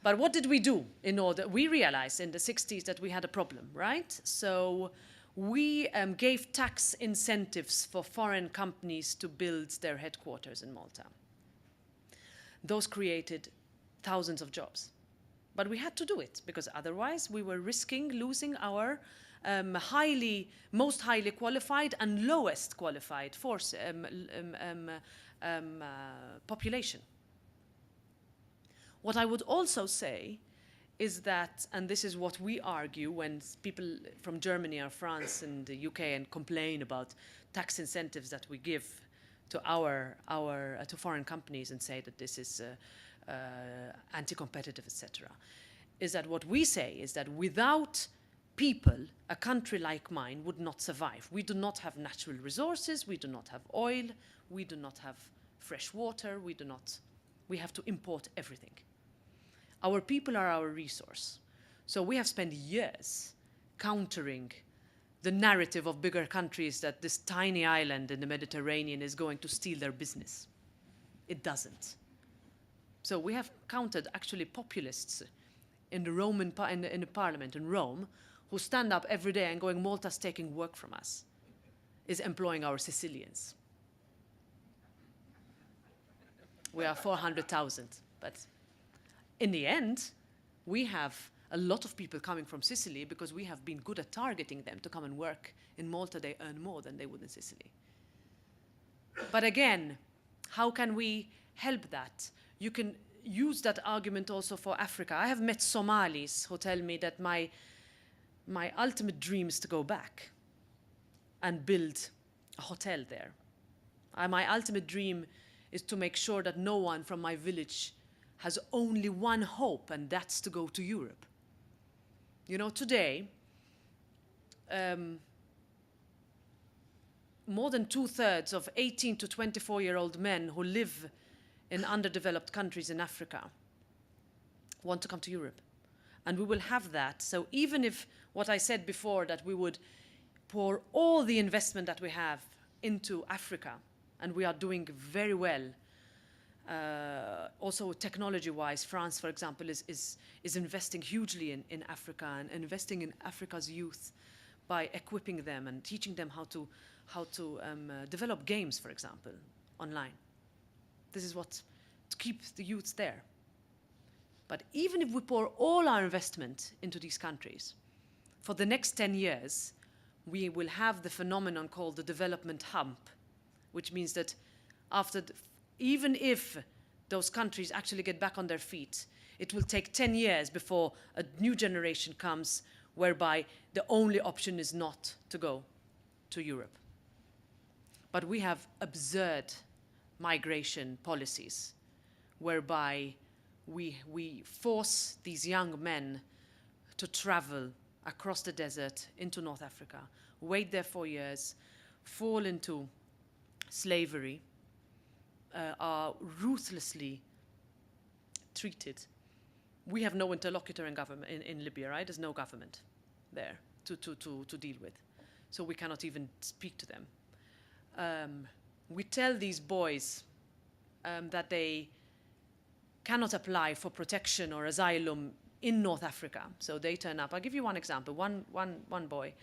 But what did we do in order? We realized in the 60s that we had a problem, right? So we gave tax incentives for foreign companies to build their headquarters in Malta. Those created thousands of jobs. But we had to do it because otherwise we were risking losing our most highly qualified and lowest qualified population. What I would also say is that, and this is what we argue when people from Germany or France and the UK and complain about tax incentives that we give to to foreign companies and say that this is anti-competitive, etc., is that what we say is that without people, a country like mine would not survive. We do not have natural resources, we do not have oil, we do not have fresh water, we have to import everything. Our people are our resource. So we have spent years countering the narrative of bigger countries that this tiny island in the Mediterranean is going to steal their business. It doesn't. So we have countered actually populists in the parliament in Rome who stand up every day and going, Malta's taking work from us, is employing our Sicilians. We are 400,000, but in the end, we have a lot of people coming from Sicily because we have been good at targeting them to come and work in Malta. They earn more than they would in Sicily. But again, how can we help that? You can use that argument also for Africa. I have met Somalis who tell me that my ultimate dream is to go back and build a hotel there. My ultimate dream is to make sure that no one from my village has only one hope, and that's to go to Europe. You know, today, more than 2/3 of 18 to 24-year-old men who live in underdeveloped countries in Africa want to come to Europe. And we will have that. So even if what I said before, that we would pour all the investment that we have into Africa, and we are doing very well, also technology-wise, France, for example, is investing hugely in Africa and investing in Africa's youth by equipping them and teaching them how to develop games, for example, online. This is what to keep the youth there. But even if we pour all our investment into these countries, for the next 10 years, we will have the phenomenon called the development hump, which means that even if those countries actually get back on their feet, it will take 10 years before a new generation comes whereby the only option is not to go to Europe. But we have absurd migration policies whereby we force these young men to travel across the desert into North Africa, wait there 4 years, fall into slavery, are ruthlessly treated. We have no interlocutor in Libya, right? There's no government there to deal with. So we cannot even speak to them. We tell these boys that they cannot apply for protection or asylum in North Africa. So they turn up. I'll give you one example. One boy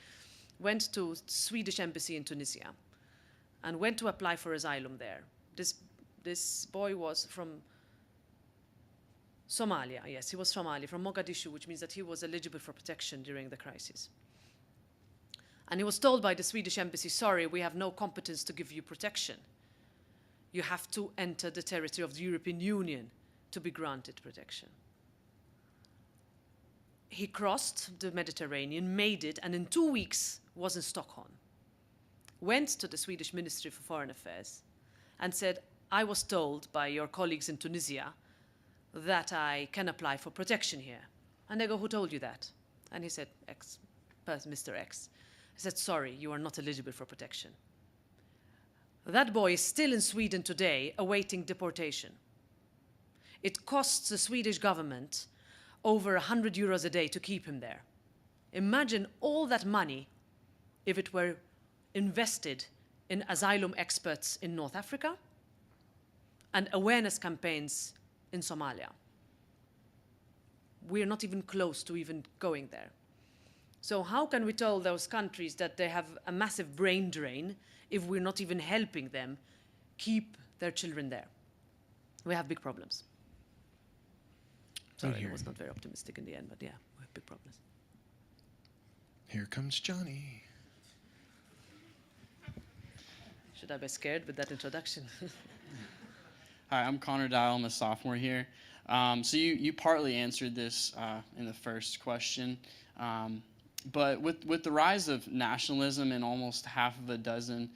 went to Swedish embassy in Tunisia and went to apply for asylum there. This boy was from Somalia, yes, he was Somali, from Mogadishu, which means that he was eligible for protection during the crisis. And he was told by the Swedish embassy, sorry, we have no competence to give you protection. You have to enter the territory of the European Union to be granted protection. He crossed the Mediterranean, made it, and in 2 weeks was in Stockholm. Went to the Swedish Ministry for Foreign Affairs and said, I was told by your colleagues in Tunisia that I can apply for protection here. And they go, who told you that? And he said, X, Mr. X. I said, sorry, you are not eligible for protection. That boy is still in Sweden today, awaiting deportation. It costs the Swedish government over 100 euros a day to keep him there. Imagine all that money if it were invested in asylum experts in North Africa and awareness campaigns in Somalia. We're not even close to even going there. So how can we tell those countries that they have a massive brain drain if we're not even helping them keep their children there? We have big problems. Sorry, I was not very optimistic in the end, but yeah, we have big problems.
Here comes Johnny.
Should I be scared with that introduction?
Hi, I'm Connor Dial. I'm a sophomore here. So you partly answered this in the first question. But with the rise of nationalism in almost half of a dozen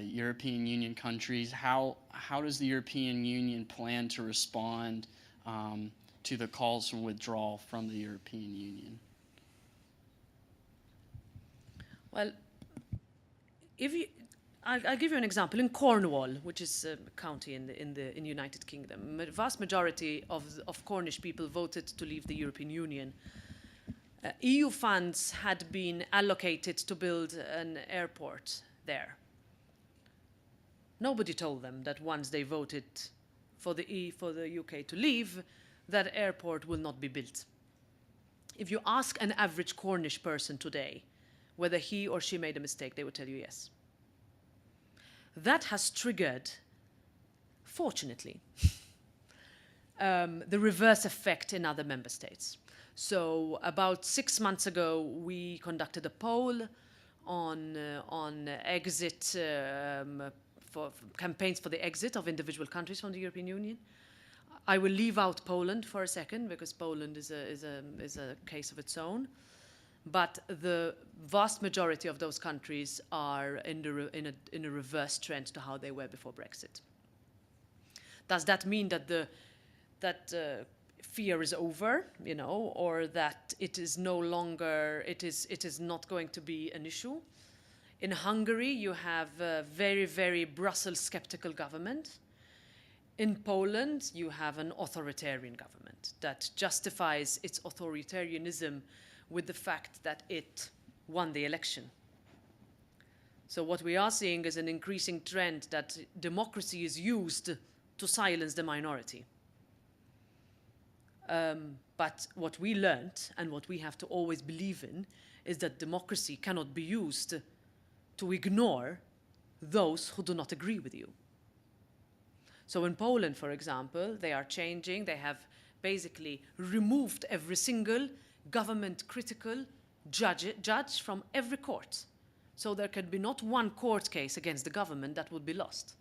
European Union countries, how does the European Union plan to respond to the calls for withdrawal from the European Union?
Well, I'll give you an example. In Cornwall, which is a county in the United Kingdom, a vast majority of Cornish people voted to leave the European Union. EU funds had been allocated to build an airport there. Nobody told them that once they voted for the UK to leave, that airport will not be built. If you ask an average Cornish person today whether he or she made a mistake, they would tell you yes. That has triggered, fortunately, the reverse effect in other member states. So about 6 months ago, we conducted a poll on exit for campaigns for the exit of individual countries from the European Union. I will leave out Poland for a second because Poland is a case of its own. But the vast majority of those countries are in a reverse trend to how they were before Brexit. Does that mean that fear is over, or that it is no longer, it is not going to be an issue? In Hungary, you have a very, very Brussels skeptical government. In Poland, you have an authoritarian government that justifies its authoritarianism with the fact that it won the election. So what we are seeing is an increasing trend that democracy is used to silence the minority. But what we learned, and what we have to always believe in, is that democracy cannot be used to ignore those who do not agree with you. So in Poland, for example, they are changing. They have basically removed every single government-critical judge from every court. So there can be not one court case against the government that would be lost.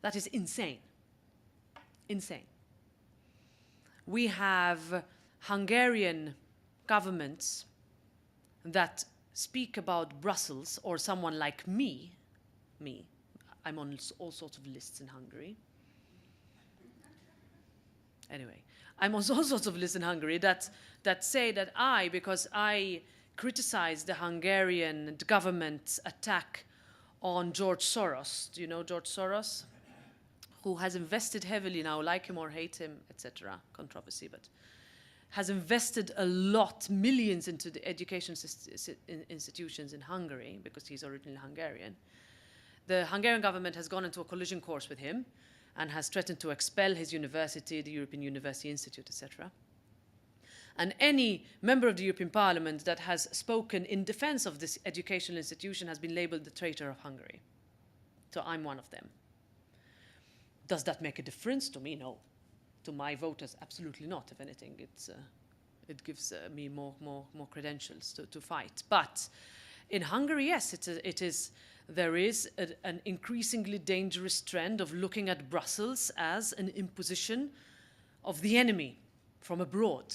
That is insane. Insane. We have Hungarian governments that speak about Brussels or someone like me, I'm on all sorts of lists in Hungary. Anyway, I'm on all sorts of lists in Hungary that say that because I criticized the Hungarian government's attack on George Soros. Do you know George Soros? Who has invested heavily now, like him or hate him, etc. Controversy, but has invested a lot, millions into the education institutions in Hungary, because he's originally Hungarian. The Hungarian government has gone into a collision course with him and has threatened to expel his university, the European University Institute, etc. And any member of the European Parliament that has spoken in defense of this educational institution has been labeled the traitor of Hungary. So I'm one of them. Does that make a difference? To me, no. To my voters, absolutely not. If anything, it gives me more credentials to fight. But in Hungary, yes, there is an increasingly dangerous trend of looking at Brussels as an imposition of the enemy from abroad.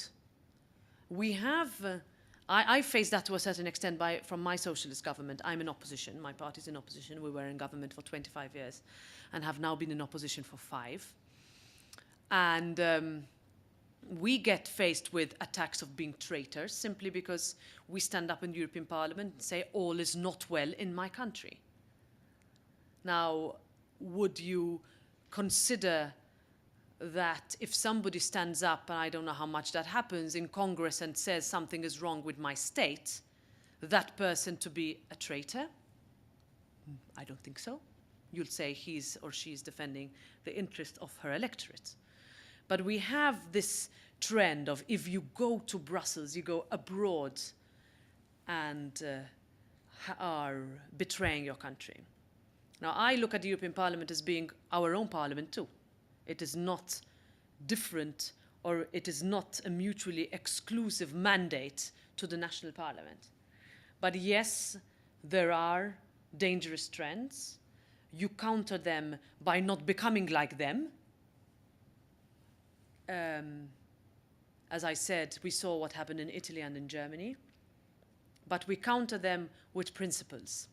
We have, I face that to a certain extent from my socialist government. I'm in opposition, my party's in opposition. We were in government for 25 years and have now been in opposition for 5. And we get faced with attacks of being traitors simply because we stand up in the European Parliament and say all is not well in my country. Now, would you consider that if somebody stands up, and I don't know how much that happens, in Congress and says something is wrong with my state, that person to be a traitor? I don't think so. You'll say he's or she's defending the interest of her electorate. But we have this trend of if you go to Brussels, you go abroad and are betraying your country. Now, I look at the European Parliament as being our own parliament too. It is not different, or it is not a mutually exclusive mandate to the national parliament. But yes, there are dangerous trends. You counter them by not becoming like them. As I said, we saw what happened in Italy and in Germany, but we counter them with principles.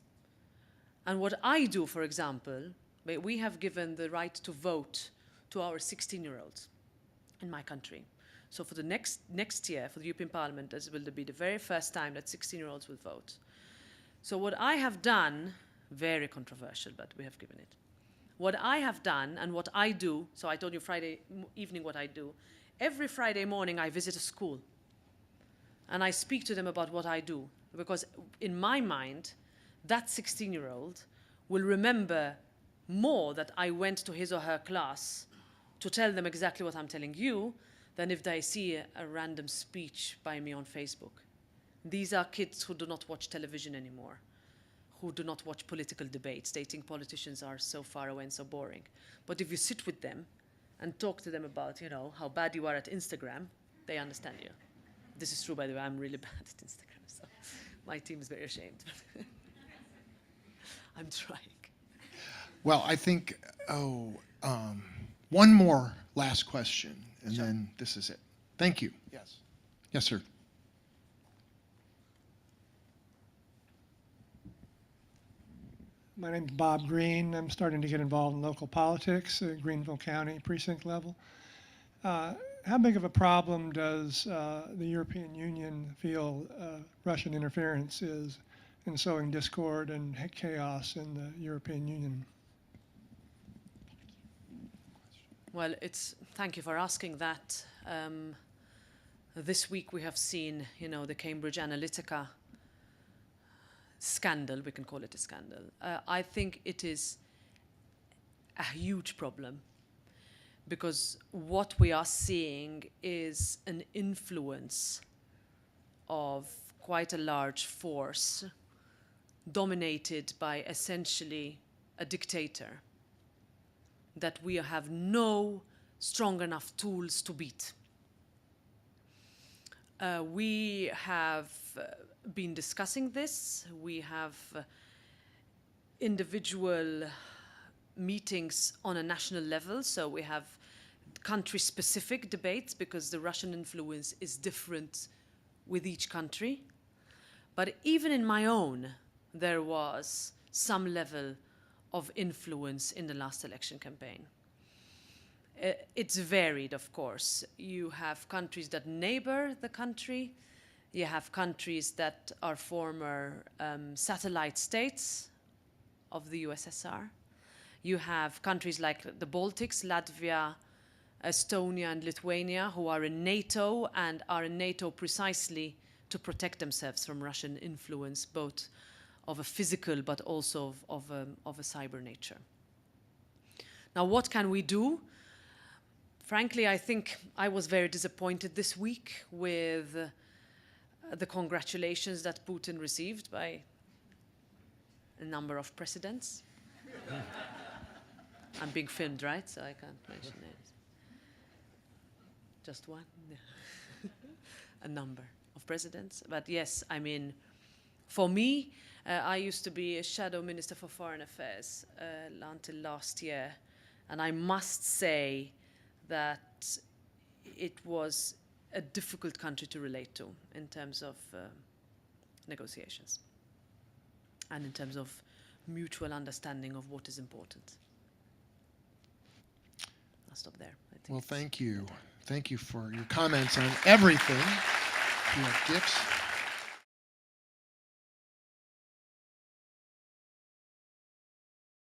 And what I do, for example, we have given the right to vote to our 16-year-olds in my country. So for the next year, for the European Parliament, this will be the very first time that 16-year-olds will vote. So what I have done, very controversial, but we have given it. What I have done and what I do, so I told you Friday evening what I do. Every Friday morning I visit a school and I speak to them about what I do. Because in my mind, that 16-year-old will remember more that I went to his or her class to tell them exactly what I'm telling you than if they see a random speech by me on Facebook. These are kids who do not watch television anymore, who do not watch political debates. They think politicians are so far away and so boring. But if you sit with them and talk to them about, how bad you are at Instagram, they understand you. This is true, by the way. I'm really bad at Instagram, so my team is very ashamed. I'm trying.
Well, I think, one more last question, and
Sure.
then this is it. Thank you. Yes. Yes, sir.
My name's Bob Green. I'm starting to get involved in local politics at Greenville County precinct level. How big of a problem does the European Union feel Russian interference is in sowing discord and chaos in the European Union?
Well, thank you for asking that. This week we have seen, the Cambridge Analytica scandal. We can call it a scandal. I think it is a huge problem because what we are seeing is an influence of quite a large force dominated by essentially a dictator that we have no strong enough tools to beat. We have been discussing this. We have individual meetings on a national level, so we have country-specific debates because the Russian influence is different with each country. But even in my own, there was some level of influence in the last election campaign. It's varied, of course. You have countries that neighbor the country. You have countries that are former satellite states of the USSR. You have countries like the Baltics, Latvia, Estonia, and Lithuania, who are in NATO and are in NATO precisely to protect themselves from Russian influence, both of a physical but also of a cyber nature. Now, what can we do? Frankly, I think I was very disappointed this week with the congratulations that Putin received by a number of presidents. I'm being filmed, right? So I can't mention names. Just one? A number of presidents. But yes, I mean, for me, I used to be a shadow minister for foreign affairs until last year. And I must say that it was a difficult country to relate to in terms of negotiations and in terms of mutual understanding of what is important. I'll stop there. I think
Well, thank you. Thank you for your comments on everything. If you have gifts.